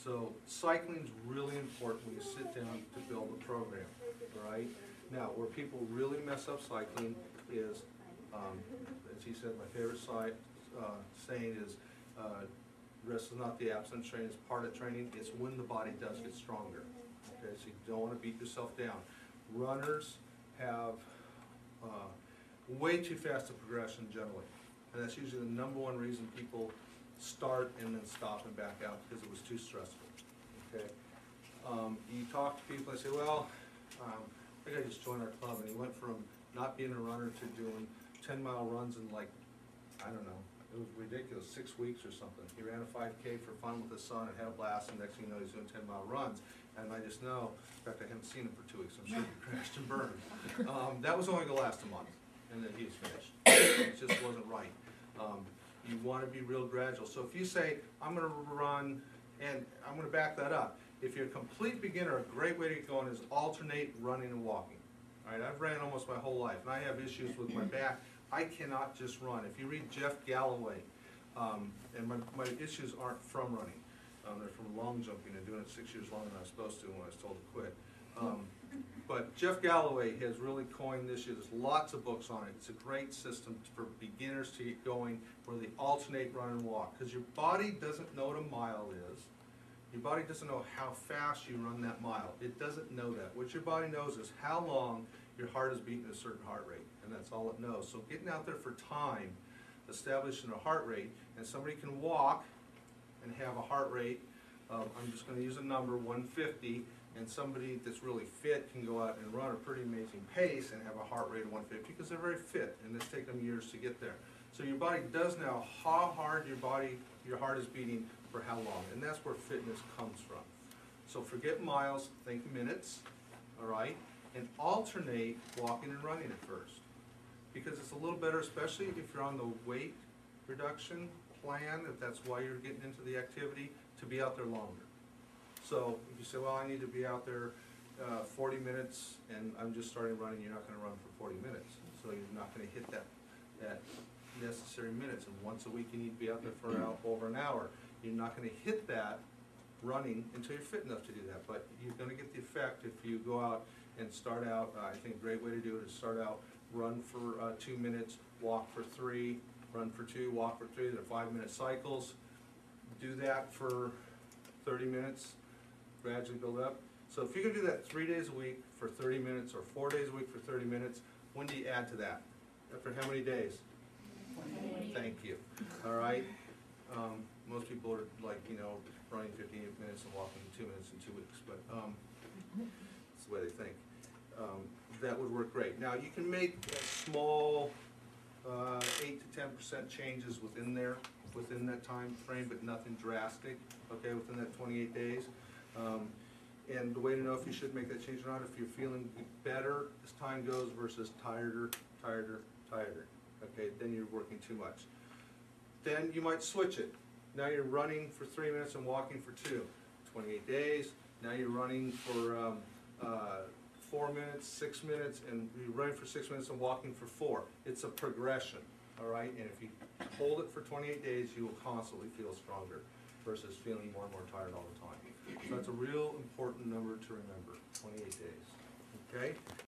So cycling's really important when you sit down to build a program, all right? Now, where people really mess up cycling is, as he said, my favorite saying is, rest is not the absence of training, it's part of training. It's when the body does get stronger. Okay, so you don't want to beat yourself down. Runners have way too fast a progression generally, and that's usually the #1 reason people start and then stop and back out, because it was too stressful. Okay, you talk to people and say, well, I think I just joined our club, and he went from not being a runner to doing 10-mile runs in, like, I don't know, it was ridiculous, 6 weeks or something. He ran a 5K for fun with his son and had a blast, and next thing you know, he's doing 10-mile runs. And I just know, in fact, I haven't seen him for 2 weeks, I'm sure he crashed and burned. That was only going to last a month, and then he was finished. It just wasn't right. You want to be real gradual. So if you say, I'm going to run, and I'm going to back that up. If you're a complete beginner, a great way to get going is alternate running and walking. All right, I've ran almost my whole life, and I have issues with my back. I cannot just run. If you read Jeff Galloway, and my issues aren't from running, they're from long jumping and doing it 6 years longer than I was supposed to when I was told to quit. But Jeff Galloway has really coined this year. There's lots of books on it. It's a great system for beginners to get going, where they alternate run and walk, because your body doesn't know what a mile is. Your body doesn't know how fast you run that mile. It doesn't know that. What your body knows is how long your heart is beating at a certain heart rate, and that's all it knows. So getting out there for time, establishing a heart rate, and somebody can walk and have a heart rate of, I'm just going to use a number, 150, and somebody that's really fit can go out and run a pretty amazing pace and have a heart rate of 150 because they're very fit, and it's taken them years to get there. So your body does know how hard your heart is beating for how long, and that's where fitness comes from. So forget miles, think minutes, all right? And alternate walking and running at first, because it's a little better, especially if you're on the weight reduction plan, if that's why you're getting into the activity, to be out there longer. So if you say, well, I need to be out there 40 minutes and I'm just starting running, you're not going to run for 40 minutes. So you're not going to hit that necessary minutes. And once a week you need to be out there for over an hour. You're not going to hit that running until you're fit enough to do that. But you're going to get the effect if you go out and start out. I think a great way to do it is start out, run for 2 minutes, walk for 3, run for 2, walk for 3. They're 5-minute cycles. Do that for 30 minutes, gradually build up. So if you can do that 3 days a week for 30 minutes or 4 days a week for 30 minutes, when do you add to that? After how many days? 20. Thank you. All right. Most people are like, running 15 minutes and walking 2 minutes in 2 weeks, but that's the way they think. That would work great. Now you can make small 8 to 10% changes within that time frame, but nothing drastic, okay, within that 28 days. And the way to know if you should make that change or not, if you're feeling better as time goes versus tireder, okay, then you're working too much. Then you might switch it. Now you're running for 3 minutes and walking for 2. 28 days. Now you're running for 4 minutes, 6 minutes, and you're running for 6 minutes and walking for 4. It's a progression, all right? And if you hold it for 28 days, you will constantly feel stronger versus feeling more and more tired all the time. So that's a real important number to remember, 28 days, okay?